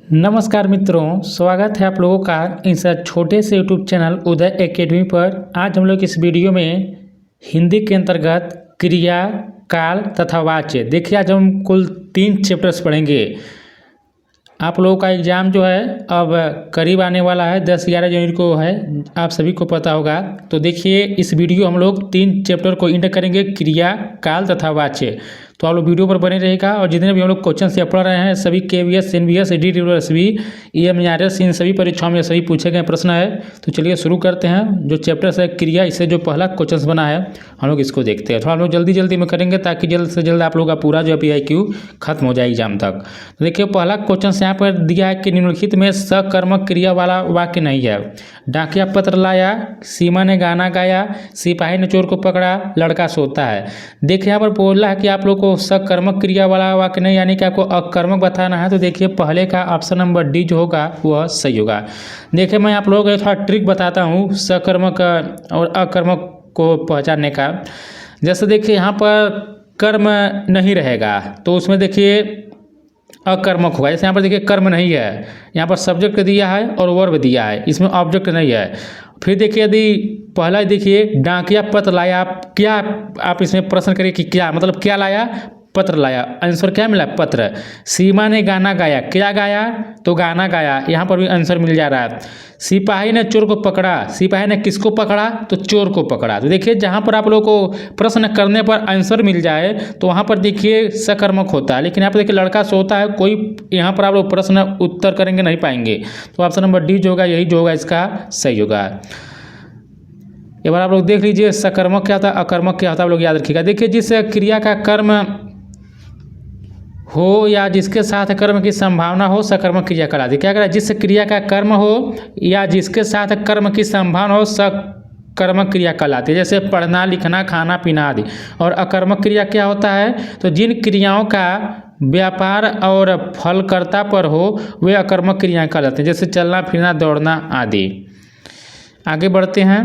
नमस्कार मित्रों, स्वागत है आप लोगों का इस छोटे से यूट्यूब चैनल उदय एकेडमी पर। आज हम लोग इस वीडियो में हिंदी के अंतर्गत क्रिया, काल तथा वाच्य देखिए, आज हम कुल 3 चैप्टर्स पढ़ेंगे। आप लोगों का एग्ज़ाम जो है अब करीब आने वाला है, 10-11 जनवरी को है, आप सभी को पता होगा। तो देखिए, इस वीडियो हम लोग 3 चैप्टर को इंटर करेंगे, क्रिया, काल तथा वाच्य। तो आप लोग वीडियो पर बने रहेगा और जितने भी हम लोग क्वेश्चन से पढ़ रहे हैं सभी KVS, NVS, DWSB, EMRS इन सभी परीक्षाओं में सभी पूछे गए प्रश्न है। तो चलिए शुरू करते हैं। जो चैप्टर है क्रिया, इससे जो पहला क्वेश्चन बना है हम लोग इसको देखते हैं। थोड़ा हम लोग जल्दी में करेंगे ताकि जल्द से जल्द आप लोग का पूरा जो PIQ खत्म हो जाए एग्जाम तक। तो देखिए, पहला क्वेश्चन यहाँ पर दिया है कि निम्नलिखित में सकर्मक क्रिया वाला वाक्य नहीं है। डाकिया पत्र लाया, सीमा ने गाना गाया, सिपाही ने चोर को पकड़ा, लड़का सोता है। देखिए, यहाँ पर बोला है कि आप लोग को सकर्मक क्रिया वाला वाक्य नहीं, यानी कि आपको अकर्मक बताना है। तो देखिए, पहले का ऑप्शन नंबर डी जो होगा वह सही होगा। देखिए, मैं आप लोगों को थोड़ा ट्रिक बताता हूँ सकर्मक और अकर्मक को पहचानने का। जैसे देखिए, यहाँ पर कर्म नहीं रहेगा तो उसमें देखिए अकर्मक होगा। जैसे यहाँ पर देखिए कर्म नहीं है, यहाँ पर सब्जेक्ट दिया है और वर्ब दिया है, इसमें ऑब्जेक्ट नहीं है। फिर देखिए, यदि पहला देखिए डाकिया पत्र लाया, क्या आप इसमें प्रश्न करिए कि क्या मतलब क्या लाया, पत्र लाया, आंसर क्या मिला, पत्र। सीमा ने गाना गाया, क्या गाया, तो गाना गाया, यहाँ पर भी आंसर मिल जा रहा है। सिपाही ने चोर को पकड़ा, सिपाही ने किसको पकड़ा, तो चोर को पकड़ा। तो देखिए, जहाँ पर आप लोगों को प्रश्न करने पर आंसर मिल जाए तो वहाँ पर देखिए सकर्मक होता है। लेकिन यहाँ पर देखिए लड़का सोता है, कोई यहाँ पर आप लोग प्रश्न उत्तर करेंगे नहीं पाएंगे। तो ऑप्शन नंबर डी जो होगा यही जो होगा इसका सही होगा। एक बार आप लोग देख लीजिए सकर्मक क्या होता है, अकर्मक क्या होता है, आप लोग याद रखिएगा। देखिए, जिस क्रिया का कर्म हो या जिसके साथ कर्म की संभावना हो सकर्मक क्रिया कहलाती है। क्या करा, जिस क्रिया का कर्म हो या जिसके साथ कर्म की संभावना हो सकर्मक क्रिया कहलाती है। जैसे पढ़ना, लिखना, खाना, पीना आदि। और अकर्मक क्रिया क्या होता है, तो जिन क्रियाओं का व्यापार और फलकर्ता पर हो वे अकर्मक क्रियाएं कहलाती हैं। जैसे चलना, फिरना, दौड़ना आदि। आगे बढ़ते हैं।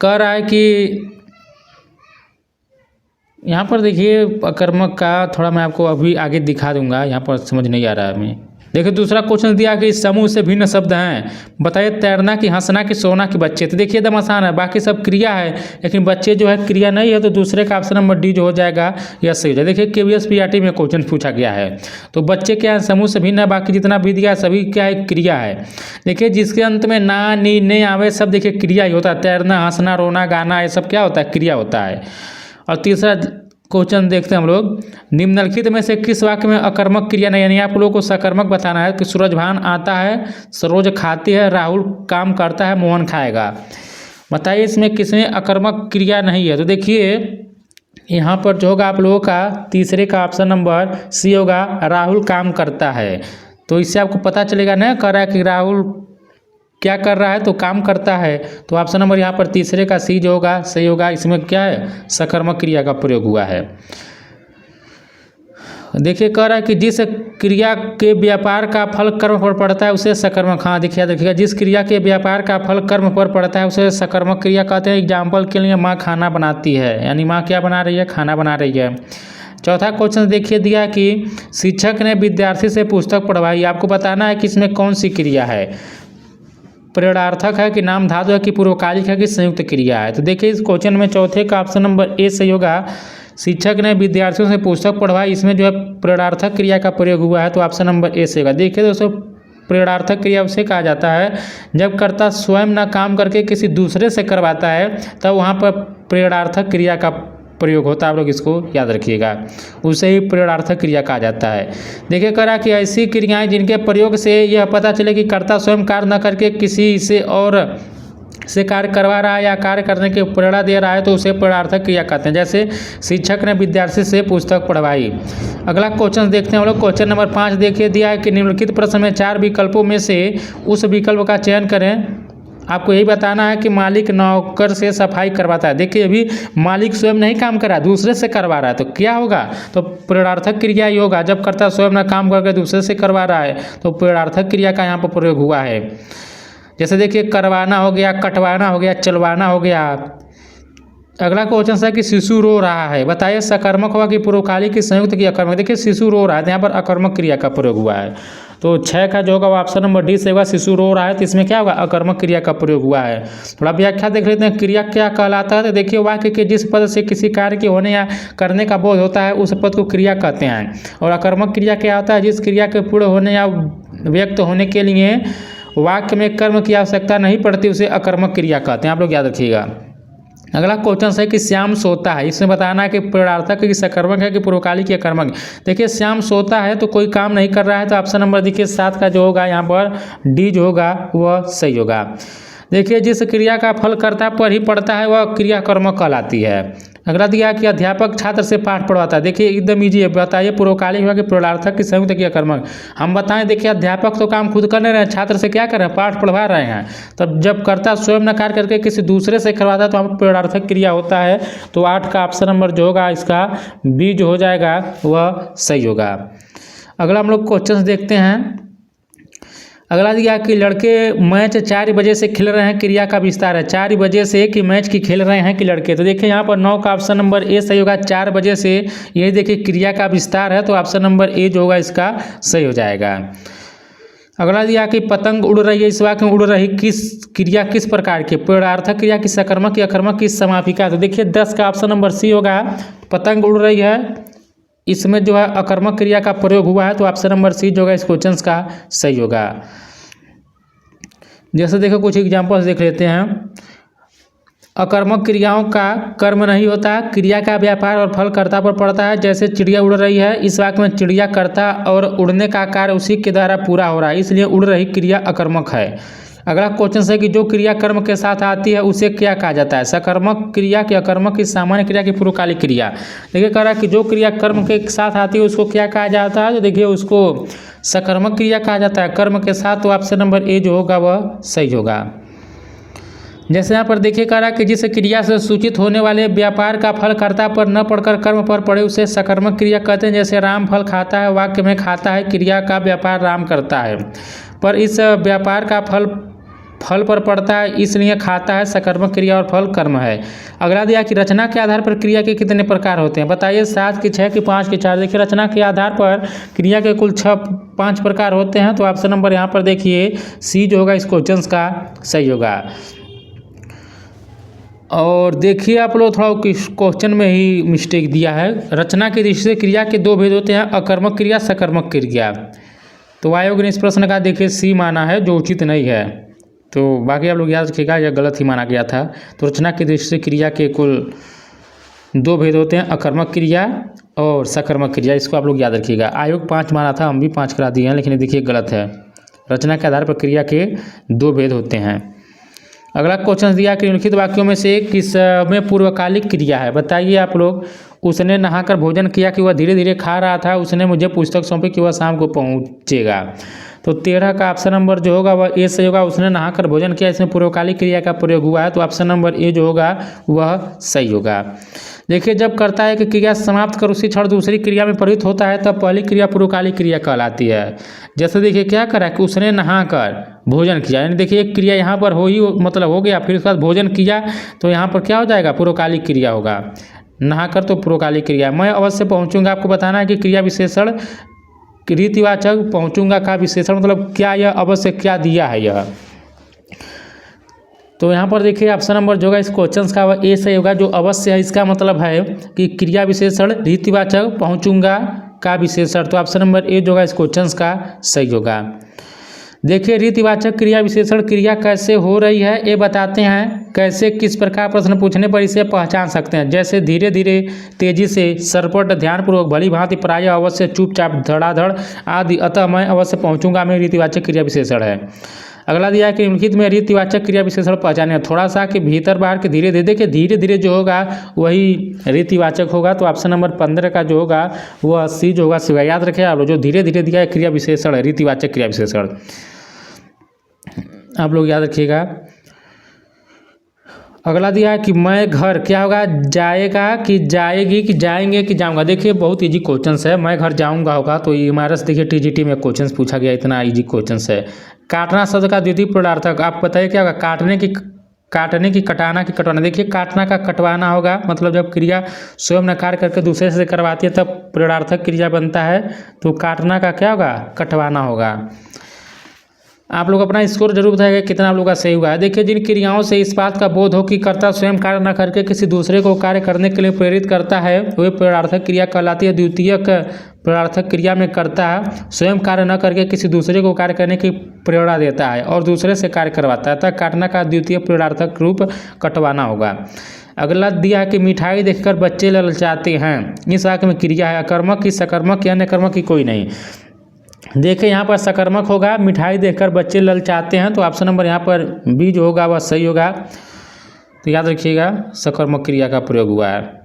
कह रहा है कि यहाँ पर देखिए अकर्मक का थोड़ा मैं आपको अभी आगे दिखा दूंगा, यहाँ पर समझ नहीं आ रहा है हमें। देखिए, दूसरा क्वेश्चन दिया कि इस समूह से भिन्न शब्द हैं, बताइए तैरना की, हंसना की, सोना की, बच्चे। तो देखिए एकदम आसान है, बाकी सब क्रिया है लेकिन बच्चे जो है क्रिया नहीं है। तो दूसरे का ऑप्शन नंबर डी जो हो जाएगा यह सही हो जाएगा। देखिए, KVS PRT में क्वेश्चन पूछा गया है। तो बच्चे क्या है, समूह से भिन्न है, बाकी जितना भी दिया सभी क्या है, क्रिया है। देखिए, जिसके अंत में ना, नी, ने आवे सब देखिए क्रिया ही होता है। तैरना, हंसना, रोना, गाना, ये सब क्या होता है, क्रिया होता है। और तीसरा क्वेश्चन देखते हैं हम लोग, निम्नलिखित में से किस वाक्य में अकर्मक क्रिया नहीं, यानी आप लोगों को सकर्मक बताना है कि सूरजभान आता है, सरोज खाती है, राहुल काम करता है, मोहन खाएगा। बताइए इसमें किसमें अकर्मक क्रिया नहीं है। तो देखिए, यहाँ पर जो होगा आप लोगों का तीसरे का ऑप्शन नंबर सी होगा, राहुल काम करता है। तो इससे आपको पता चलेगा ना, कह रहा है कि राहुल क्या कर रहा है, तो काम करता है। तो ऑप्शन नंबर यहाँ पर तीसरे का सी जो होगा सही होगा। इसमें क्या है, सकर्मक क्रिया का प्रयोग हुआ है। देखिए, कह रहा है कि जिस क्रिया के व्यापार का फल कर्म पर पड़ता है उसे सकर्मक, हाँ देखिए देखिएगा, जिस क्रिया के व्यापार का फल कर्म पर पड़ता है उसे सकर्मक क्रिया कहते हैं। एग्जाम्पल के लिए माँ खाना बनाती है, यानी माँ क्या बना रही है, खाना बना रही है। चौथा क्वेश्चन देखिए दिया कि शिक्षक ने विद्यार्थी से पुस्तक पढ़वाई। आपको बताना है कि इसमें कौन सी क्रिया है, प्रेरणार्थक है कि नाम धातु है कि पूर्वकालिक है कि संयुक्त क्रिया है। तो देखिए, इस क्वेश्चन में चौथे का ऑप्शन नंबर ए सही होगा। शिक्षक ने विद्यार्थियों से पुस्तक पढ़वाई, इसमें जो है प्रेरणार्थक क्रिया का प्रयोग हुआ है। तो ऑप्शन नंबर ए सही होगा। देखिए दोस्तों, प्रेरणार्थक क्रिया उसे कहा जाता है जब कर्ता स्वयं न काम करके किसी दूसरे से करवाता है, तब वहाँ पर प्रेरणार्थक क्रिया का प्रयोग होता है। आप लोग इसको याद रखिएगा, उसे ही प्रेरणार्थक क्रिया कहा जाता है। देखिए, कह रहा कि ऐसी क्रियाएं जिनके प्रयोग से यह पता चले कि कर्ता स्वयं कार्य न करके किसी से और से कार्य करवा रहा है या कार्य करने की प्रेरणा दे रहा है, तो उसे प्रेरणार्थक क्रिया कहते हैं। जैसे शिक्षक ने विद्यार्थी से पुस्तक पढ़वाई। अगला क्वेश्चन देखते हैं हम लोग। क्वेश्चन नंबर 5 देखिए दिया है कि निम्नलिखित प्रश्न में 4 विकल्पों में से उस विकल्प का चयन करें। आपको यही बताना है कि मालिक नौकर से सफाई करवाता है। देखिए, अभी मालिक स्वयं नहीं काम कर रहा है, दूसरे से करवा रहा है, तो क्या होगा, तो प्रेरणार्थक क्रिया ही होगा। जब कर्ता स्वयं ना काम करके दूसरे से करवा रहा है तो प्रेरणार्थक क्रिया का यहाँ पर प्रयोग हुआ है। जैसे देखिए, करवाना हो गया, कटवाना हो गया, चलवाना हो गया। अगला क्वेश्चन है कि शिशु रो रहा है, बताइए सकर्मक होगा कि पूर्वकालिक की संयुक्त की अकर्मक। देखिए, शिशु रो रहा है, यहाँ पर अकर्मक क्रिया का प्रयोग हुआ है। तो 6 का जो होगा वो ऑप्शन नंबर डी से होगा। शिशु रो रहा है तो इसमें क्या होगा, अकर्मक क्रिया का प्रयोग हुआ है। थोड़ा व्याख्या देख लेते हैं, क्रिया क्या कहलाता है। तो देखिए, वाक्य के जिस पद से किसी कार्य के होने या करने का बोध होता है उस पद को क्रिया कहते हैं। और अकर्मक क्रिया क्या होता है, जिस क्रिया के पूर्ण होने या व्यक्त होने के लिए वाक्य में कर्म की आवश्यकता नहीं पड़ती उसे अकर्मक क्रिया कहते हैं। आप लोग याद रखिएगा। अगला क्वेश्चन है कि श्याम सोता है। इसमें बताना है कि पूर्वार्थक की सकर्मक है कि पूर्वकालिक या कर्मक। देखिए, श्याम सोता है तो कोई काम नहीं कर रहा है, तो ऑप्शन नंबर देखिए 7 का जो होगा यहाँ पर डी जो होगा वह सही होगा। देखिए, जिस क्रिया का फल कर्ता पर ही पड़ता है वह क्रिया कर्मक कहलाती है। अगला दिया कि अध्यापक छात्र से पाठ पढ़वाता है। देखिए, एकदम ईजी है। बताइए पूर्वकालिक हुआ कि पूर्वार्थक की संयुक्त क्रिया कर्मक। हम बताएं, देखिए अध्यापक तो काम खुद कर नहीं रहे हैं, छात्र से क्या कर रहे हैं, पाठ पढ़वा रहे हैं। तब जब कर्ता स्वयं न कार्य करके किसी दूसरे से करवाता है तो हम पूर्वार्थक क्रिया होता है। तो 8 का ऑप्शन नंबर जो होगा इसका बी जो हो जाएगा वह सही होगा। अगला हम लोग क्वेश्चन देखते हैं। अगला दिया कि लड़के मैच 4 बजे से खेल रहे हैं, क्रिया का विस्तार है। 4 बजे से कि मैच की खेल रहे हैं कि लड़के। तो देखिए यहाँ पर 9 का ऑप्शन नंबर ए सही होगा। 4 बजे से यही देखिए क्रिया का विस्तार है, तो ऑप्शन नंबर ए जो होगा इसका सही हो जाएगा। अगला दिया कि पतंग उड़ रही है। इस वाक्य में उड़ रही किस क्रिया किस प्रकार की, पूर्वार्थक क्रिया की, सकर्मक या कर्मक की, समापिका। तो देखिए 10 का ऑप्शन नंबर सी होगा। पतंग उड़ रही है, इसमें जो है अकर्मक क्रिया का प्रयोग हुआ है, तो ऑप्शन नंबर सी जो होगा इस क्वेश्चन का सही होगा। जैसे देखो कुछ एग्जांपल्स देख लेते हैं। अकर्मक क्रियाओं का कर्म नहीं होता, क्रिया का व्यापार और फल कर्ता पर पड़ता है। जैसे चिड़िया उड़ रही है, इस वाक्य में चिड़िया कर्ता और उड़ने का कार्य उसी के द्वारा पूरा हो रहा है, इसलिए उड़ रही क्रिया अकर्मक है। अगला क्वेश्चन है कि जो क्रिया कर्म के साथ आती है उसे क्या कहा जाता है, सकर्मक क्रिया की, अकर्मक की, सामान्य क्रिया की, पूर्वकालिक क्रिया। देखिए कह रहा है कि जो क्रिया कर्म के साथ आती है उसको क्या कहा जाता है, तो देखिए उसको सकर्मक क्रिया कहा जाता है कर्म के साथ। तो ऑप्शन नंबर ए जो होगा वह सही होगा। जैसे यहाँ पर देखिए कह रहा है कि जिस क्रिया से सूचित होने वाले व्यापार का फल कर्ता पर न पड़कर कर्म पर पड़े उसे सकर्मक क्रिया कहते हैं। जैसे राम फल खाता है, वाक्य में खाता है, क्रिया का व्यापार राम करता है, पर इस व्यापार का फल पर पड़ता है इसलिए खाता है, सकर्मक क्रिया और फल कर्म है। अगला दिया कि रचना के आधार पर क्रिया के कितने प्रकार होते हैं। बताइए 7 की 6 की 5 की 4। देखिए रचना के आधार पर क्रिया के कुल 5 प्रकार होते हैं, तो ऑप्शन नंबर यहाँ पर देखिए सी जो होगा इस क्वेश्चन का सही होगा। और देखिए आप लोग थोड़ा क्वेश्चन में ही मिस्टेक दिया है। रचना की दृष्टि से क्रिया के 2 भेद होते हैं, अकर्मक क्रिया, सकर्मक क्रिया। तो आयोग ने इस प्रश्न का देखिए सी माना है, जो उचित नहीं है। तो बाकी आप लोग याद रखिएगा यह गलत ही माना गया था। तो रचना की दृष्टि से क्रिया के कुल 2 भेद होते हैं, अकर्मक क्रिया और सकर्मक क्रिया। इसको आप लोग याद रखिएगा। आयोग 5 माना था, हम भी 5 करा दिए हैं, लेकिन देखिए गलत है। रचना के आधार पर क्रिया के 2 भेद होते हैं। अगला क्वेश्चन दिया कि निम्नलिखित वाक्यों में से किस में पूर्वकालिक क्रिया है। बताइए आप लोग। उसने नहाकर भोजन किया कि वह धीरे धीरे खा रहा था, उसने मुझे पुस्तक सौंपी कि वह शाम को पहुँचेगा। तो 13 का ऑप्शन नंबर जो होगा वह ए सही होगा। उसने नहाकर भोजन किया, इसमें पूर्वकालिक क्रिया का प्रयोग हुआ है, तो ऑप्शन नंबर ए जो होगा वह सही होगा। देखिए जब करता है कि क्रिया समाप्त कर उसी क्षण दूसरी क्रिया में परिवर्तित होता है तब पहली क्रिया पूर्वकालिक क्रिया कहलाती है। जैसे देखिए क्या करा कि उसने नहाकर भोजन किया, यानी देखिए एक क्रिया यहाँ पर मतलब हो गया, फिर उसके बाद भोजन किया तो यहाँ पर क्या हो जाएगा, पूर्वकालिक क्रिया होगा। नहाकर तो पूर्वकालिक क्रिया। मैं अवश्य पहुँचूंगा, आपको बताना है कि क्रिया विशेषण रीतिवाचक, पहुँचूंगा का विशेषण मतलब क्या, यह अवश्य क्या दिया है यह। तो यहाँ पर देखिए ऑप्शन नंबर जो होगा इस क्वेश्चन का वह ए सही होगा। जो अवश्य है इसका मतलब है कि क्रिया विशेषण रीतिवाचक, पहुँचूंगा का विशेषण। तो ऑप्शन नंबर ए जो होगा इस क्वेश्चन का सही होगा। देखिए रीतिवाचक क्रिया विशेषण क्रिया कैसे हो रही है ये बताते हैं। कैसे, किस प्रकार प्रश्न पूछने पर इसे पहचान सकते हैं। जैसे धीरे धीरे, तेजी से, सरपट, ध्यानपूर्वक, भली भांति, प्रायः, अवश्य, चुपचाप, धड़ाधड़ आदि। अतः मैं अवश्य पहुँचूंगा में रीतिवाचक क्रिया विशेषण है। अगला दिया है कि निम्नलिखित में रीतिवाचक क्रिया विशेषण पहचाने। थोड़ा सा कि भीतर बाहर के धीरे धीरे, देखिए धीरे धीरे जो होगा वही रीतिवाचक होगा। तो ऑप्शन नंबर 15 का जो होगा वह सी जो होगा सिवा। याद रखें आप लोग, जो धीरे धीरे दिया है क्रिया विशेषण है, रीतिवाचक क्रिया विशेषण, आप लोग याद रखिएगा। अगला दिया है कि मैं घर, क्या होगा, जाएगा कि जाएगी कि जाएंगे कि जाऊंगा। देखिए बहुत इजी क्वेश्चन है। मैं घर जाऊंगा होगा तो ये इमारत देखिए टीजीटी में क्वेश्चन पूछा गया, इतना इजी क्वेश्चन है। काटना शब्द का द्वितीय पूर्णार्थक आप बताइए क्या होगा। काटने की काटने की, कटाना की, कटवाना। देखिए काटना का कटवाना होगा, मतलब जब क्रिया स्वयं न कार्य करके दूसरे से करवाती है तब प्रयोगार्थक क्रिया बनता है। तो काटना का क्या होगा, कटवाना होगा। आप लोग अपना स्कोर जरूर बताइएगा कितना आप लोग का सही हुआ है। देखिए जिन क्रियाओं से इस बात का बोध हो कि कर्ता स्वयं कार्य न करके किसी दूसरे को कार्य करने के लिए प्रेरित करता है, वही प्रयोगार्थक क्रिया कहलाती है। द्वितीयक प्रयोगार्थक क्रिया में कर्ता स्वयं कार्य न करके किसी दूसरे को कार्य करने की प्रेरणा देता है और दूसरे से कार्य करवाता है, अतः काटना का द्वितीय प्रयोगार्थक रूप कटवाना होगा। अगला दिया है कि मिठाई देखकर बच्चे ललचाते हैं। इस वाक्य में क्रिया है अकर्मक की, सकर्मक की, अन्य कर्मक की, कोई नहीं। देखिए यहाँ पर सकर्मक होगा, मिठाई देखकर बच्चे ललचाते हैं, तो ऑप्शन नंबर यहाँ पर बी जो होगा वह सही होगा। तो याद रखिएगा सकर्मक क्रिया का प्रयोग हुआ है।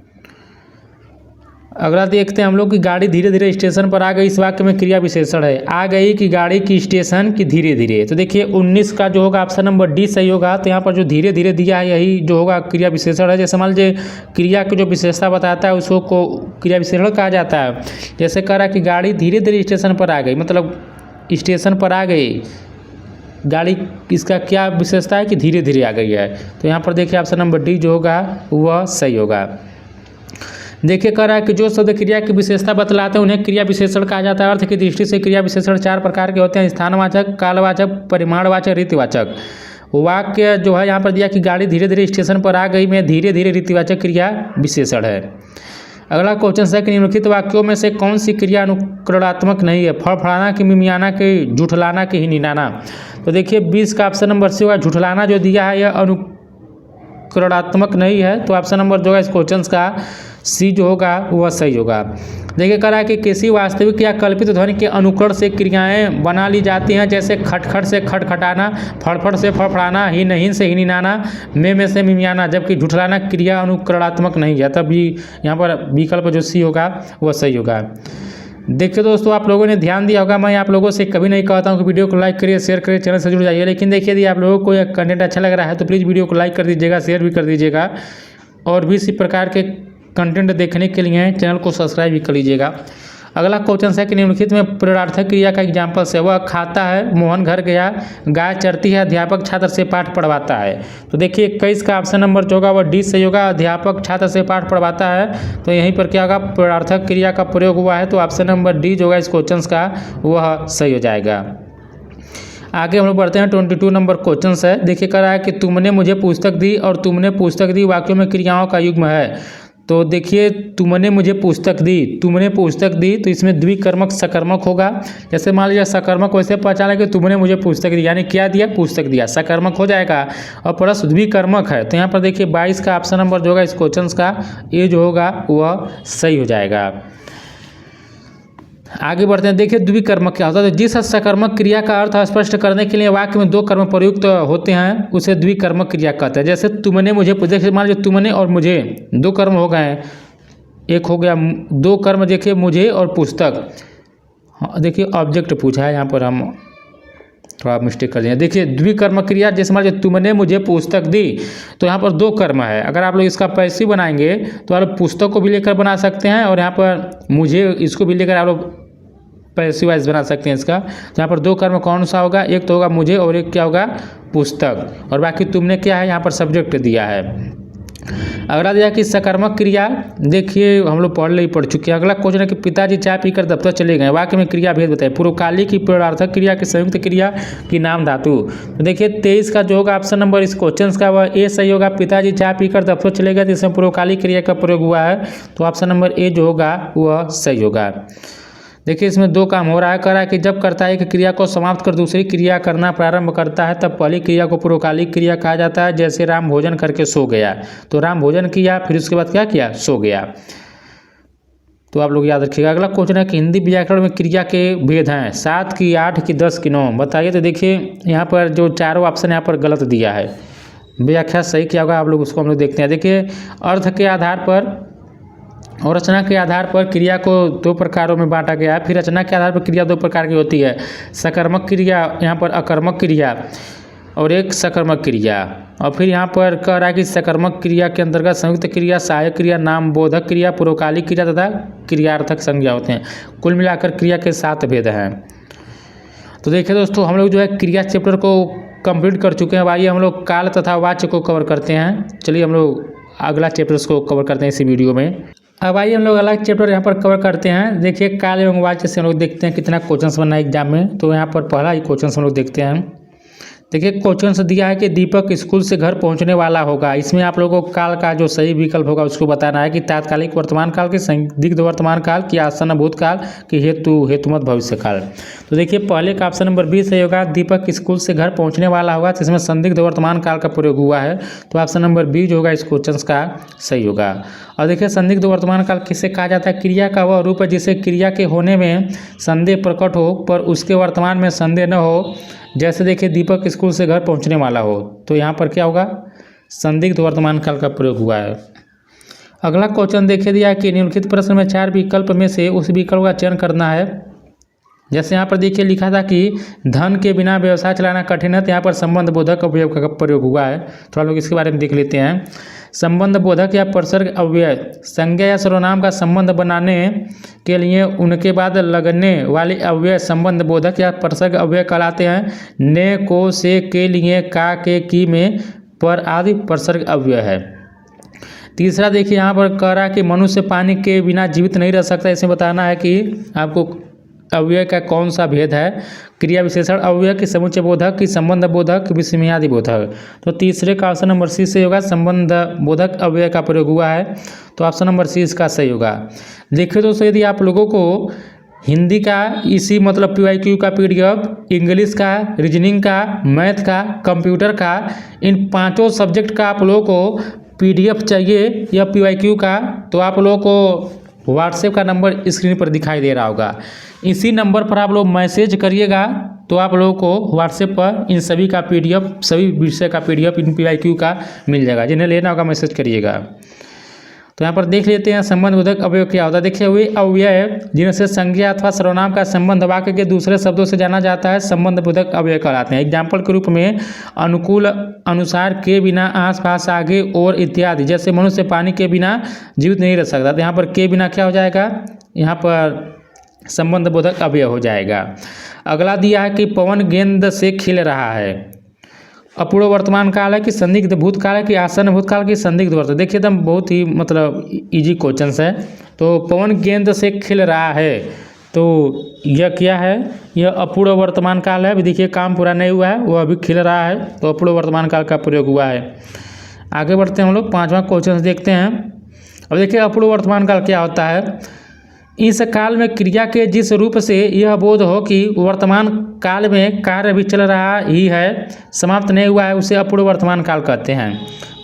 अगला देखते हैं हम लोग कि गाड़ी धीरे धीरे स्टेशन पर आ गई। इस वाक्य में क्रिया विशेषण है आ गई कि गाड़ी की स्टेशन की धीरे धीरे। तो देखिए 19 का जो होगा ऑप्शन नंबर डी सही होगा। तो यहाँ पर जो धीरे धीरे दिया है यही जो होगा क्रिया विशेषण है। जैसे मान लीजिए क्रिया की जो विशेषता बताता है उसको क्रिया विशेषण कहा जाता है। जैसे कह रहा है कि गाड़ी धीरे धीरे स्टेशन पर आ गई, मतलब स्टेशन पर आ गई गाड़ी, इसका क्या विशेषता है कि धीरे धीरे आ गई है। तो यहाँ पर देखिए ऑप्शन नंबर डी जो होगा वह सही होगा। देखिए कह रहा है कि जो शब्द क्रिया की विशेषता बतलाते हैं उन्हें क्रिया विशेषण कहा जाता है। अर्थ की दृष्टि से क्रिया विशेषण 4 प्रकार के होते हैं, स्थानवाचक, कालवाचक, परिमाणवाचक, रीतिवाचक। वाक्य जो है यहाँ पर दिया कि गाड़ी धीरे धीरे स्टेशन पर आ गई में धीरे धीरे रीतिवाचक क्रिया विशेषण है। अगला क्वेश्चन है कि निम्नलिखित वाक्यों में से कौन सी क्रिया अनुकरणात्मक नहीं है, फड़फड़ाना की, मिमियाना की, झुठलाना की, हिनिनाना। तो देखिए 20 का ऑप्शन नंबर सी होगा। झुठलाना जो दिया है यह अनुकरणात्मक नहीं है, तो ऑप्शन नंबर जो है इस क्वेश्चन का सी जो होगा वह सही होगा। देखिए कह रहा है कि किसी वास्तविक या कल्पित ध्वनि के अनुकरण से क्रियाएं बना ली जाती हैं, जैसे खटखट से खटखटाना, फड़फड़ से फड़फड़ाना, हिन हिन से हिनिनाना, में से मिमियाना, जबकि झुठलाना क्रिया अनुकरणात्मक नहीं है। तब भी यहाँ पर विकल्प जो सी होगा वह सही होगा। देखिए दोस्तों आप लोगों ने ध्यान दिया होगा, मैं आप लोगों से कभी नहीं कहता हूँ कि वीडियो को लाइक करिए, शेयर करिए, चैनल से जुड़ जाइए, लेकिन देखिए यदि आप लोगों को यह कंटेंट अच्छा लग रहा है तो प्लीज़ वीडियो को लाइक कर दीजिएगा, शेयर भी कर दीजिएगा, और भी इसी प्रकार के कंटेंट देखने के लिए चैनल को सब्सक्राइब भी कर लीजिएगा। अगला क्वेश्चन है कि निम्नलिखित में प्रयोगार्थक क्रिया का एग्जाम्पल है। वह खाता है, मोहन घर गया, गाय चरती है, अध्यापक छात्र से पाठ पढ़वाता है। तो देखिए 21 का ऑप्शन नंबर जो होगा वह डी सही होगा। अध्यापक छात्र से पाठ पढ़वाता है, तो यहीं पर क्या होगा, प्रयोगार्थक क्रिया का प्रयोग हुआ है। तो ऑप्शन नंबर डी जो होगा इस क्वेश्चन का वह सही हो जाएगा। आगे हम लोग बढ़ते हैं 22 नंबर क्वेश्चन है। देखिए कह रहा है कि तुमने मुझे पुस्तक दी और तुमने पुस्तक दी वाक्यों में क्रियाओं का युग्म है। तो देखिए तुमने मुझे पुस्तक दी, तुमने पुस्तक दी, तो इसमें द्विकर्मक सकर्मक होगा। जैसे मान लीजिए सकर्मक वैसे पहचाना कि तुमने मुझे पुस्तक दी, यानी क्या दिया, पुस्तक दिया, सकर्मक हो जाएगा। और प्लस द्विकर्मक है, तो यहाँ पर देखिए 22 का ऑप्शन नंबर जो होगा इस क्वेश्चन का ये जो होगा वह सही हो जाएगा। आगे बढ़ते हैं। देखिए द्विकर्मक क्या होता है, तो जिस सकर्मक क्रिया का अर्थ स्पष्ट करने के लिए वाक्य में 2 कर्म प्रयुक्त होते हैं उसे द्विकर्मक क्रिया कहते हैं। जैसे तुमने मुझे, देखिए मान लीजिए तुमने और मुझे 2 कर्म हो गए, एक हो गया 2 कर्म, देखिए मुझे और पुस्तक। हाँ देखिए ऑब्जेक्ट पूछा है, यहाँ पर हम थोड़ा मिस्टेक कर दिया। देखिए द्विकर्मक क्रिया, जैसे मान लीजिए तुमने मुझे पुस्तक दी, तो यहाँ पर 2 कर्म है। अगर आप लोग इसका पैसिव बनाएंगे तो आप लोग पुस्तक को भी लेकर बना सकते हैं और यहाँ पर मुझे इसको भी लेकर आप लोग पैसिव वाइज बना सकते हैं इसका। तो यहाँ पर 2 कर्म कौन सा होगा, एक तो होगा मुझे और एक क्या होगा, पुस्तक, और बाकी तुमने क्या है यहाँ पर सब्जेक्ट दिया है। अगला दिया कि सकर्मक क्रिया, देखिए हम लोग पढ़ चुके हैं। अगला क्वेश्चन है कि पिताजी चाय पीकर दफ्तर चले गए, वाक्य में क्रिया भेद बताइए। पूर्वकालिक की, प्रयोगार्थक क्रिया की, संयुक्त क्रिया की, नाम धातु। तो देखिए 23 का जो होगा ऑप्शन नंबर इस क्वेश्चन का वह ए सही होगा। पिताजी चाय पीकर दफ्तर चले गए, जिसमें पूर्वकालिक क्रिया का प्रयोग हुआ है, तो ऑप्शन नंबर ए जो होगा वह सही होगा। देखिए इसमें 2 काम हो रहा है। कह रहा है कि जब कर्ता एक क्रिया को समाप्त कर दूसरी क्रिया करना प्रारंभ करता है तब पहली क्रिया को पूर्वकालिक क्रिया कहा जाता है। जैसे राम भोजन करके सो गया, तो राम भोजन किया, फिर उसके बाद क्या किया, सो गया। तो आप लोग याद रखिएगा। अगला क्वेश्चन है कि हिंदी व्याकरण में क्रिया के भेद हैं, 7 की, 8 की, 10 की, 9 बताइए। तो देखिए यहाँ पर जो चारों ऑप्शन यहाँ पर गलत दिया है, व्याख्या सही क्या होगा आप लोग उसको हम लोग देखते हैं। देखिए अर्थ के आधार पर और रचना के आधार पर क्रिया को 2 प्रकारों में बांटा गया है। फिर रचना के आधार पर क्रिया 2 प्रकार की होती है, सकर्मक क्रिया, यहाँ पर अकर्मक क्रिया, और एक सकर्मक क्रिया। और फिर यहाँ पर कह रहा है कि सकर्मक क्रिया के अंतर्गत संयुक्त क्रिया, सहायक क्रिया, नाम बोधक क्रिया, पूर्वकालिक क्रिया तथा क्रियार्थक संज्ञा होते हैं। कुल मिलाकर क्रिया के 7 भेद हैं। तो देखिए दोस्तों हम लोग जो है क्रिया चैप्टर को कंप्लीट कर चुके हैं। अब आइए हम लोग काल तथा वाच्य को कवर करते हैं। चलिए हम लोग अगला चैप्टर्स को कवर करते हैं इसी वीडियो में। अब आइए हम लोग अलग चैप्टर यहाँ पर कवर करते हैं। देखिए काल एवं वाच्य से हम लोग देखते हैं कितना क्वेश्चन बना है एग्जाम में। तो यहाँ पर पहला ही क्वेश्चन हम लोग देखते हैं। देखिए क्वेश्चन दिया है कि दीपक स्कूल से घर पहुंचने वाला होगा। इसमें आप लोगों को काल का जो सही विकल्प होगा उसको बताना है कि तात्कालिक वर्तमान काल की, संदिग्ध वर्तमान काल की, आसन्न भूतकाल की, हेतुमत भविष्य काल। तो देखिए पहले का ऑप्शन नंबर बी सही होगा, दीपक स्कूल से घर पहुंचने वाला होगा। तो इसमें संदिग्ध वर्तमान काल का प्रयोग हुआ है, तो ऑप्शन नंबर बी जो होगा इस क्वेश्चन का सही होगा। और देखिए संदिग्ध वर्तमान काल किसे कहा जाता है? क्रिया का वह रूप है जिसे क्रिया के होने में संदेह प्रकट हो पर उसके वर्तमान में संदेह न हो। जैसे देखिए दीपक स्कूल से घर पहुंचने वाला हो, तो यहाँ पर क्या होगा? संदिग्ध वर्तमान काल का प्रयोग हुआ है। अगला क्वेश्चन देखिए दिया है कि निम्नलिखित प्रश्न में 4 विकल्प में से उस विकल्प का चयन करना है। जैसे यहाँ पर देखिए लिखा था कि धन के बिना व्यवसाय चलाना कठिन है, तो यहाँ पर संबंध बोधक अवयव का प्रयोग हुआ है। थोड़ा लोग इसके बारे में देख लेते हैं। संबंध बोधक या प्रसर्ग अव्यय संज्ञा या सर्वनाम का संबंध बनाने के लिए उनके बाद लगने वाले अव्यय संबंध बोधक या प्रसर्ग अव्यय कहलाते हैं। ने, को, से, के लिए, का, के, की, में, पर आदि प्रसर्ग अव्यय है। तीसरा देखिए यहाँ पर कह रहा है कि मनुष्य पानी के बिना जीवित नहीं रह सकता। इसमें बताना है कि आपको अव्यय का कौन सा भेद है? क्रिया विशेषण अव्यय की, समुच्चय बोधक की, संबंध बोधक, विस्मयादि बोधक। तो तीसरे का ऑप्शन नंबर सी से होगा, संबंध बोधक अव्यय का प्रयोग हुआ है, तो ऑप्शन नंबर सी इसका सही होगा। देखिए दोस्तों यदि आप लोगों को हिंदी का इसी मतलब PYQ का PDF, इंग्लिश का, रीजनिंग का, मैथ का, कंप्यूटर का, इन 5 सब्जेक्ट का आप लोगों को PDF चाहिए या PYQ का, तो आप लोगों को व्हाट्सएप का नंबर स्क्रीन पर दिखाई दे रहा होगा। इसी नंबर पर आप लोग मैसेज करिएगा तो आप लोगों को व्हाट्सएप पर इन सभी का PDF, सभी विषय का PDF इन PYQ का मिल जाएगा। जिन्हें लेना होगा मैसेज करिएगा। तो यहाँ पर देख लेते हैं संबंध बोधक अवयव क्या होता है। देखिए वे अव्यय जिनसे संज्ञा अथवा सर्वनाम का संबंध वाक्य के दूसरे शब्दों से जाना जाता है संबंध बोधक अवयव कहलाते हैं। एग्जाम्पल के रूप में अनुकूल, अनुसार, के बिना, आस पास, आगे और इत्यादि। जैसे मनुष्य पानी के बिना जीवित नहीं रह सकता, तो यहाँ पर के बिना क्या हो जाएगा? यहाँ पर संबंध बोधक अवयव हो जाएगा। अगला दिया है कि पवन गेंद से खिल रहा है। अपूर्व वर्तमान काल है कि संदिग्ध भूतकाल है कि आसन्न भूतकाल की, संदिग्ध वर्तमान। देखिए एकदम बहुत ही मतलब इजी क्वेश्चन है। तो पवन गेंद से खिल रहा है, तो यह क्या है? यह अपूर्व वर्तमान काल है। अभी देखिए काम पूरा नहीं हुआ है, वो अभी खिल रहा है, तो अपूर्व वर्तमान काल का प्रयोग हुआ है। आगे बढ़ते हैं हम लोग 5वां क्वेश्चन देखते हैं। अब देखिए अपूर्व वर्तमान काल क्या होता है? इस काल में क्रिया के जिस रूप से यह बोध हो कि वर्तमान काल में कार्य भी चल रहा ही है, समाप्त नहीं हुआ है, उसे अपूर्व वर्तमान काल कहते हैं।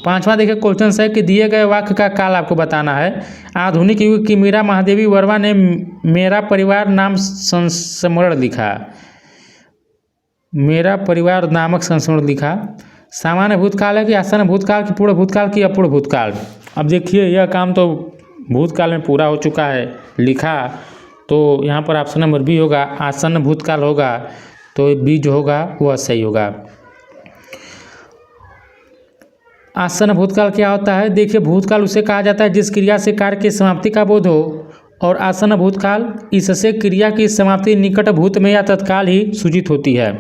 5वां देखिए क्वेश्चन है कि दिए गए वाक्य का काल आपको बताना है। आधुनिक युग की मीरा महादेवी वर्मा ने मेरा परिवार नाम संस्मरण लिखा। मेरा परिवार नामक संस्मरण लिखा। सामान्य भूतकाल है कि आसन्न भूतकाल की, पूर्ण भूतकाल की, अपूर्व भूतकाल। अब देखिए यह काम तो भूतकाल में पूरा हो चुका है, लिखा, तो यहाँ पर ऑप्शन नंबर बी होगा, आसन्न भूतकाल होगा, तो बी जो होगा वह सही होगा। आसन्न भूतकाल क्या होता है? देखिए भूतकाल उसे कहा जाता है जिस क्रिया से कार्य की समाप्ति का बोध हो, और आसन्न भूतकाल इससे क्रिया की समाप्ति निकट भूत में या तत्काल ही सूचित होती है।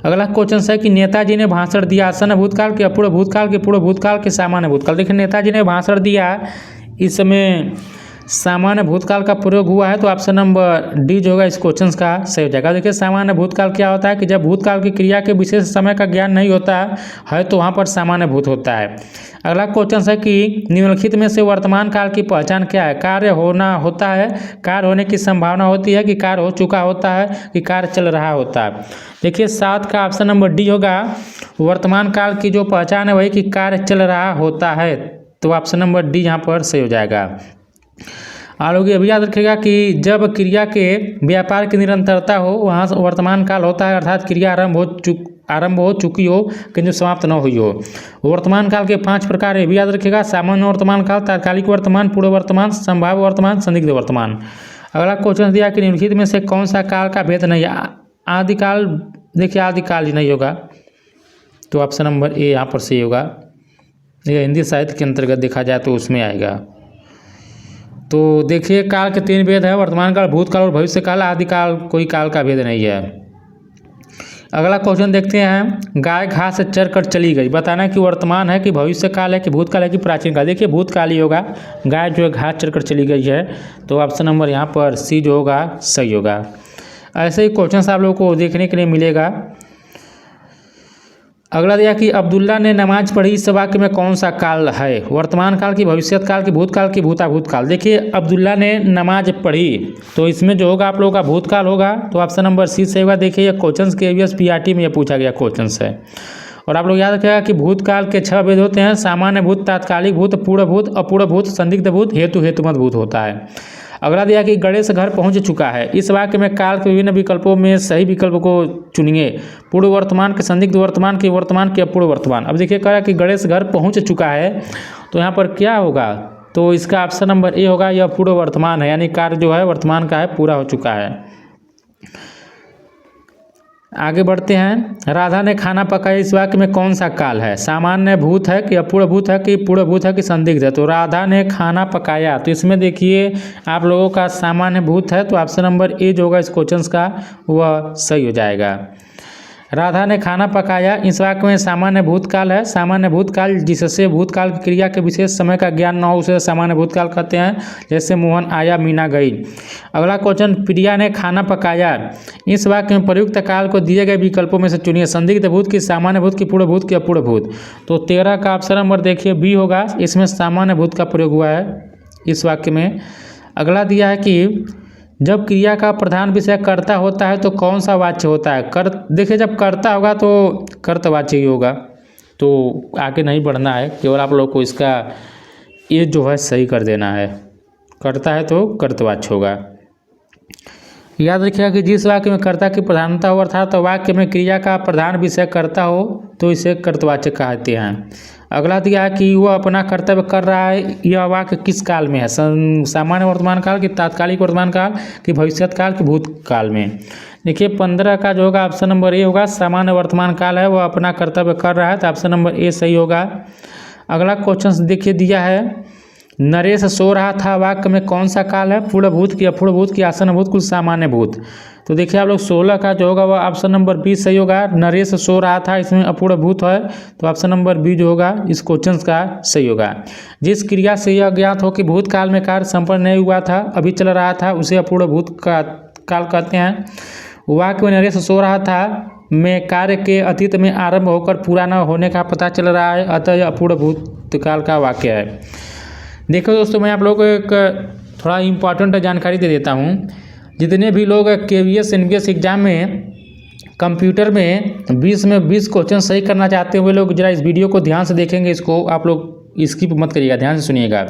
अगला क्वेश्चन है कि नेताजी ने भाषण दिया। आसन्न भूतकाल के, अपूर्व भूतकाल के, पूर्व भूतकाल के, सामान्य भूतकाल। देखिए नेताजी ने भाषण दिया, इस समय सामान्य भूतकाल का प्रयोग हुआ है, तो ऑप्शन नंबर डी जो होगा इस क्वेश्चन का सही हो जाएगा। देखिए सामान्य भूतकाल क्या होता है कि जब भूतकाल की क्रिया के विशेष समय का ज्ञान नहीं होता है तो वहाँ पर सामान्य भूत होता है। अगला क्वेश्चन है कि निम्नलिखित में से वर्तमान काल की पहचान क्या है? कार्य होना होता है, कार्य होने की संभावना होती है कि कार्य हो चुका होता है कि कार्य चल रहा होता है। देखिए 7 का ऑप्शन नंबर डी होगा। वर्तमान काल की जो पहचान है वही कि कार्य चल रहा होता है, तो ऑप्शन नंबर डी यहाँ पर सही हो जाएगा। आप लोग ये भी याद रखिएगा कि जब क्रिया के व्यापार की निरंतरता हो वहाँ वर्तमान काल होता है, अर्थात क्रिया आरंभ हो चुकी हो किंतु समाप्त न हुई हो। वर्तमान काल के 5 प्रकार ये भी याद रखिएगा। सामान्य वर्तमान काल, तात्कालिक वर्तमान, पूर्व वर्तमान, संभाव्य वर्तमान, संदिग्ध वर्तमान। अगला क्वेश्चन दिया कि निम्नलिखित में से कौन सा काल का भेद नहीं है? आदिकाल। देखिए आदिकाल ही नहीं होगा, तो ऑप्शन नंबर ए यहाँ पर सही होगा। यह हिंदी साहित्य के अंतर्गत देखा जाए तो उसमें आएगा। तो देखिए काल के 3 भेद है, वर्तमान काल, भूतकाल और भविष्य काल। आदिकाल कोई काल का भेद नहीं है। अगला क्वेश्चन देखते हैं, गाय घास से चर कर चली गई, बताना कि वर्तमान है कि भविष्य काल है कि भूतकाल है कि प्राचीन काल। देखिए भूतकाल ही होगा, गाय जो है घास चर कर चली गई है, तो ऑप्शन नंबर यहाँ पर सी जो होगा सही होगा। ऐसे ही क्वेश्चन आप लोगों को देखने के लिए मिलेगा। अगला दिया कि अब्दुल्ला ने नमाज पढ़ी, इस वाक्य में कौन सा काल है, वर्तमान काल की, भविष्यत काल की, भूतकाल की, भूतकाल। देखिए अब्दुल्ला ने नमाज पढ़ी, तो इसमें जो होगा आप लोगों का भूतकाल होगा, तो ऑप्शन नंबर सी सही होगा। देखिए ये क्वेश्चन KVS PRT में ये पूछा गया क्वेश्चन है। और आप लोग याद रखिएगा कि भूतकाल के 6 भेद होते हैं, सामान्य भूत, तात्कालिक भूत, पूर्ण भूत, अपूर्ण भूत, संदिग्ध भूत, हेतुमत भूत होता है। अगला दिया कि गणेश घर पहुंच चुका है, इस वाक्य में काल के विभिन्न विकल्पों में सही विकल्प को चुनिए, पूर्व वर्तमान के, संदिग्ध वर्तमान के, अपूर्व वर्तमान। अब देखिए कह रहा है कि गणेश घर पहुंच चुका है, तो यहाँ पर क्या होगा, तो इसका ऑप्शन नंबर ए होगा, यह पूर्व वर्तमान है, यानी कार्य जो है वर्तमान का है, पूरा हो चुका है। आगे बढ़ते हैं, राधा ने खाना पकाया, इस वाक्य में कौन सा काल है, सामान्य भूत है कि अपूर्ण भूत है कि पूर्ण भूत है कि संदिग्ध है। तो राधा ने खाना पकाया, तो इसमें देखिए आप लोगों का सामान्य भूत है, तो ऑप्शन नंबर ए जो होगा इस क्वेश्चन का वह सही हो जाएगा। राधा ने खाना पकाया, इस वाक्य में सामान्य भूतकाल है, सामान्य भूतकाल जिससे भूतकाल की क्रिया के विशेष समय का ज्ञान न हो उसे सामान्य भूतकाल कहते हैं, जैसे मोहन आया, मीना गई। अगला क्वेश्चन, प्रिया ने खाना पकाया, इस वाक्य में प्रयुक्त काल को दिए गए विकल्पों में से चुनिए, संदिग्ध भूत की, सामान्य भूत की, पूर्ण भूत की, अपूर्ण भूत। तो 13 का ऑप्शन नंबर देखिए बी होगा, इसमें सामान्य भूत का प्रयोग हुआ है इस वाक्य में। अगला दिया है कि जब क्रिया का प्रधान विषय कर्ता होता है तो कौन सा वाच्य होता है, देखिए जब कर्ता होगा तो कर्तवाच्य ही होगा, तो आगे नहीं बढ़ना है, केवल आप लोग को इसका ये जो है सही कर देना है, कर्ता है तो कर्तवाच्य होगा। याद रखिएगा कि जिस वाक्य में कर्ता की प्रधानता हो, अर्थात तो वाक्य में क्रिया का प्रधान विषय कर्ता हो, तो इसे कर्तवाच्य कहते हैं। अगला दिया है कि वह अपना कर्तव्य कर रहा है, यह वाक्य किस काल में है, सामान्य वर्तमान काल की, तात्कालिक वर्तमान काल की, भविष्यत काल की, भूतकाल में। देखिए 15 का जो होगा ऑप्शन नंबर ए होगा, सामान्य वर्तमान काल है, वह अपना कर्तव्य कर रहा है, तो ऑप्शन नंबर ए सही होगा। अगला क्वेश्चन देखिए दिया है, नरेश सो रहा था, वाक्य में कौन सा काल है, पूर्ण भूत की, अपूर्ण भूत की, आसन भूत की, सामान्य भूत। तो देखिए आप लोग 16 का जो होगा वह ऑप्शन नंबर बी सही होगा, नरेश सो रहा था, इसमें अपूर्ण भूत है, तो ऑप्शन नंबर बी जो होगा इस क्वेश्चन का सही होगा। जिस क्रिया से यह ज्ञात हो कि भूतकाल में कार्य संपन्न नहीं हुआ था, अभी चल रहा था, उसे अपूर्ण भूत का काल कहते हैं। वाक्य में नरेश सो रहा था में कार्य के अतीत में आरंभ होकर पूरा न होने का पता चल रहा है, अतः यह अपूर्ण भूतकाल का वाक्य है। देखो दोस्तों, मैं आप लोगों को एक थोड़ा इम्पॉर्टेंट जानकारी दे देता हूँ। जितने भी लोग KVS NVS एग्जाम में कंप्यूटर में 20 में 20 क्वेश्चन सही करना चाहते हैं, वे लोग जरा इस वीडियो को ध्यान से देखेंगे, इसको आप लोग स्किप मत करिएगा, ध्यान से सुनिएगा।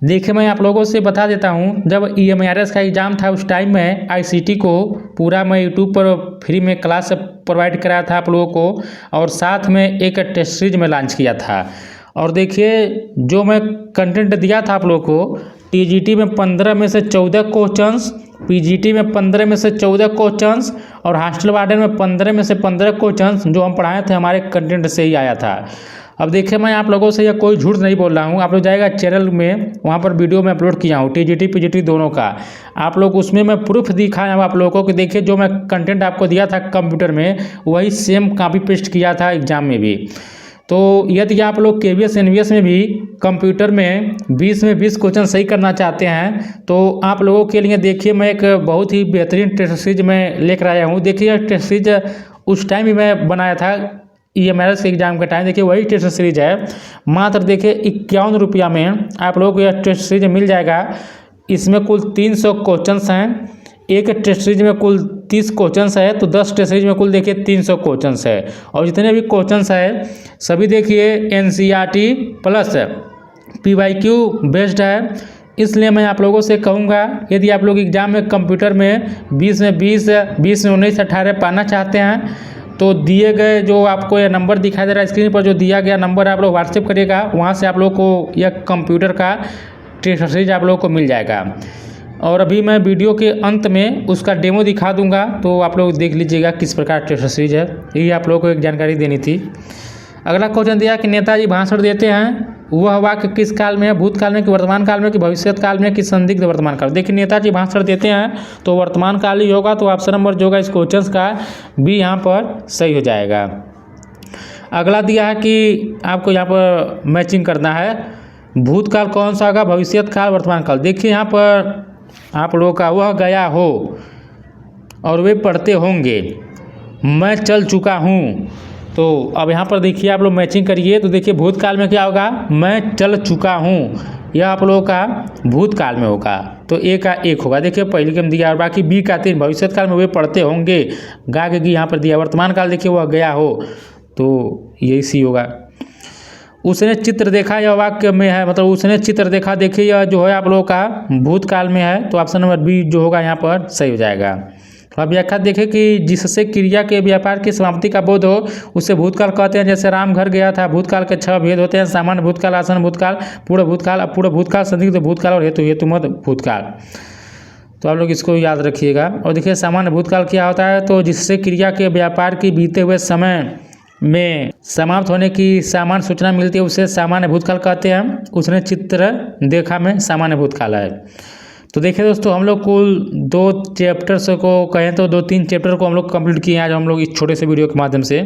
देखिए मैं आप लोगों से बता देता हूँ, जब EMRS का एग्ज़ाम था उस टाइम में ICT को पूरा मैं यूट्यूब पर फ्री में क्लास प्रोवाइड कराया था आप लोगों को, और साथ में एक टेस्ट सीरीज में लॉन्च किया था। और देखिए जो मैं कंटेंट दिया था आप लोगों को, TGT में 15 में से 14 क्वेश्चंस, PGT में 15 में से 14 क्वेश्चंस, और हॉस्टल वार्डन में 15 में से 15 क्वेश्चंस जो हम पढ़ाए थे हमारे कंटेंट से ही आया था। अब देखिए मैं आप लोगों से यह कोई झूठ नहीं बोल रहा हूँ, आप लोग जाएगा चैनल में, वहाँ पर वीडियो में अपलोड किया हूँ TGT PGT दोनों का, आप लोग उसमें मैं प्रूफ दिखाया हूँ आप लोगों को कि देखिए जो मैं कंटेंट आपको दिया था कंप्यूटर में वही सेम कॉपी पेस्ट किया था एग्जाम में भी। तो यदि आप लोग KVS NVS में भी कंप्यूटर में 20 में 20 क्वेश्चन सही करना चाहते हैं, तो आप लोगों के लिए देखिए मैं एक बहुत ही बेहतरीन टेस्ट सीरीज में लेकर आया हूँ। देखिए टेस्ट सीरीज उस टाइम ही मैं बनाया था EMRS के एग्जाम के टाइम, देखिए वही टेस्ट सीरीज है। मात्र देखिए 51 रुपया में आप लोगों को यह टेस्ट सीरीज मिल जाएगा। इसमें कुल 300 क्वेश्चन हैं, एक टेस्ट सीरीज में कुल 30 क्वेश्चंस है, तो 10 टेस्ट सीरीज में कुल देखिए 300 क्वेश्चंस है। और जितने भी क्वेश्चंस है सभी देखिए NCERT प्लस PYQ बेस्ड है। इसलिए मैं आप लोगों से कहूँगा, यदि आप लोग एग्जाम में कंप्यूटर में 20 में 20, 20 में 19, 18 पाना चाहते हैं, तो दिए गए जो आपको यह नंबर दिखाई दे रहा है स्क्रीन पर, जो दिया गया नंबर आप लोग व्हाट्सएप करिएगा, वहाँ से आप लोग को यह कंप्यूटर का टेस्ट सीरीज आप लोग को मिल जाएगा। और अभी मैं वीडियो के अंत में उसका डेमो दिखा दूंगा, तो आप लोग देख लीजिएगा किस प्रकार टेस्ट सीरीज है। यही आप लोगों को एक जानकारी देनी थी। अगला क्वेश्चन दिया कि नेताजी भाषण देते हैं, वह वाक्य किस काल में है, भूतकाल में कि वर्तमान काल में कि भविष्य काल में कि संदिग्ध वर्तमान काल। देखिए नेताजी भाषण देते हैं तो वर्तमान काल ही होगा, तो ऑप्शन नंबर जो होगा इस क्वेश्चन का बी यहाँ पर सही हो जाएगा। अगला दिया है कि आपको यहाँ पर मैचिंग करना है, भूतकाल कौन सा होगा, भविष्य काल वर्तमान काल। देखिए यहाँ पर आप लोगों का वह गया हो और वे पढ़ते होंगे, मैं चल चुका हूँ। तो अब यहाँ पर देखिए आप लोग मैचिंग करिए, तो देखिए भूतकाल में क्या होगा, मैं चल चुका हूँ, यह आप लोगों का भूतकाल में होगा, तो ए का 1 होगा। देखिए पहले के में दिया और बाकी बी का 3, भविष्य काल में वे पढ़ते होंगे, गा के गी यहाँ पर दिया। वर्तमान काल देखिए वह गया हो, तो यही सी होगा। उसने चित्र देखा यह वाक्य में है, मतलब उसने चित्र देखा, देखिए यह जो है आप लोगों का भूतकाल में है, तो ऑप्शन नंबर बी जो होगा यहाँ पर सही हो जाएगा। अब व्याख्या देखें कि जिससे क्रिया के व्यापार की समाप्ति का बोध हो उसे भूतकाल कहते हैं। जैसे राम घर गया था, भूतकाल के 6 भेद होते हैं, सामान्य भूतकाल, आसन भूतकाल, पूर्ण भूतकाल, अपूर्ण भूतकाल, संदिग्ध भूतकाल और हेतुमत भूतकाल। तो आप लोग इसको याद रखिएगा। और देखिए सामान्य भूतकाल क्या होता है, तो जिससे क्रिया के व्यापार की बीते हुए समय में समाप्त होने की सामान्य सूचना मिलती है उसे सामान्य भूतकाल कहते हैं। उसने चित्र देखा में सामान्य भूतकाल है। तो देखिए दोस्तों हम लोग कुल 2 चैप्टर्स को कहें तो 2-3 चैप्टर को हम लोग कंप्लीट किए हैं आज हम लोग इस छोटे से वीडियो के माध्यम से।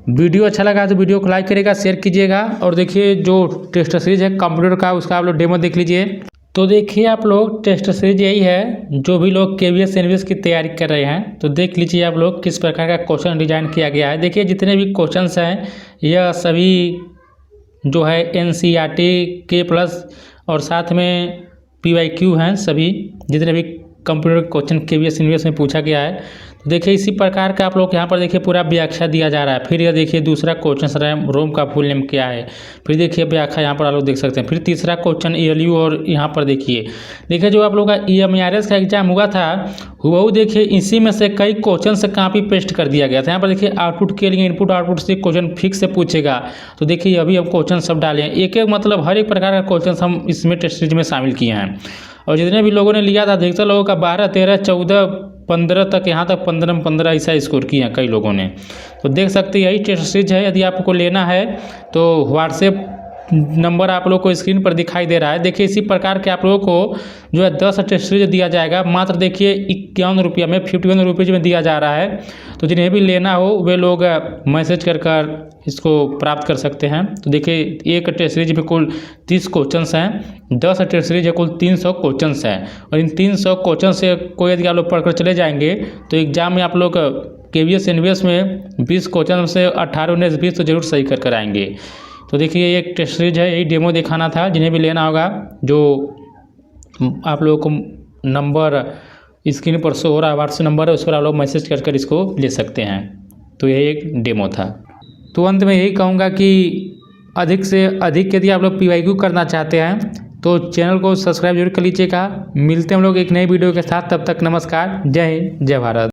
वीडियो अच्छा लगा तो वीडियो को लाइक करिएगा, शेयर कीजिएगा। और देखिए जो टेस्ट सीरीज है कंप्यूटर का उसका आप लोग डेमो देख लीजिए। तो देखिए आप लोग टेस्ट सीरीज यही है, जो भी लोग KVS NVS की तैयारी कर रहे हैं तो देख लीजिए आप लोग किस प्रकार का क्वेश्चन डिजाइन किया गया है। देखिए जितने भी क्वेश्चंस हैं यह सभी जो है NCERT K+ और साथ में PYQ हैं, सभी जितने भी कंप्यूटर क्वेश्चन KVS NVS में पूछा गया है। तो देखिए इसी प्रकार का आप लोग यहाँ पर देखिए पूरा व्याख्या दिया जा रहा है। फिर यह देखिए दूसरा क्वेश्चन रोम का फुल नेम क्या है, फिर देखिए व्याख्या यहाँ पर आप लोग देख सकते हैं। फिर तीसरा क्वेश्चन ALU और यहाँ पर देखिए जो आप लोग का EMIRS का एग्जाम हुआ था हुबहू देखिए इसी में से कई क्वेश्चन से कॉपी पेस्ट कर दिया गया था। यहाँ पर देखिए आउटपुट के लिए इनपुट आउटपुट से क्वेश्चन फिक्स से पूछेगा। तो देखिए अभी हम क्वेश्चन सब डाले हैं, एक मतलब हर एक प्रकार का क्वेश्चन हम इसमें टेस्ट सीरीज में शामिल किए हैं। और जितने भी लोगों ने लिया था अधिकतर लोगों का 12, 13, 14, 15 तक, यहाँ तक 15 में 15 ऐसा स्कोर किया कई लोगों ने। तो देख सकते हैं यही टेस्ट सीरीज है। यदि आपको लेना है तो व्हाट्सएप नंबर आप लोग को स्क्रीन पर दिखाई दे रहा है। देखिए इसी प्रकार के आप लोगों को जो है 10 टेस्ट सीरीज दिया जाएगा, मात्र देखिए 51 रुपये में, 51 रुपीज़ में दिया जा रहा है। तो जिन्हें भी लेना हो वे लोग मैसेज कर इसको प्राप्त कर सकते हैं। तो देखिए एक टेस्ट सीरीज में कुल 30 क्वेश्चन हैं, 10 टेस्ट सीरीज है कुल 300 क्वेश्चन हैं। और इन 300 क्वेश्चन से कोई यदि आप लोग पढ़कर चले जाएंगे तो एग्जाम में आप लोग KVS NVS में 20 क्वेश्चन से 18, 19, 20 तो जरूर सही कर आएंगे। तो देखिए ये एक टेस्ट सीरीज है, यही डेमो दिखाना था। जिन्हें भी लेना होगा जो आप लोगों को नंबर स्क्रीन पर शो हो रहा है, व्हाट्सएप नंबर है, उस पर आप लोग मैसेज कर इसको ले सकते हैं। तो यही एक डेमो था। तो अंत में यही कहूँगा कि अधिक से अधिक यदि आप लोग PYQ करना चाहते हैं तो चैनल को सब्सक्राइब जरूर कर लीजिएगा। मिलते हैं हम लोग एक नई वीडियो के साथ, तब तक नमस्कार, जय हिंद, जय भारत।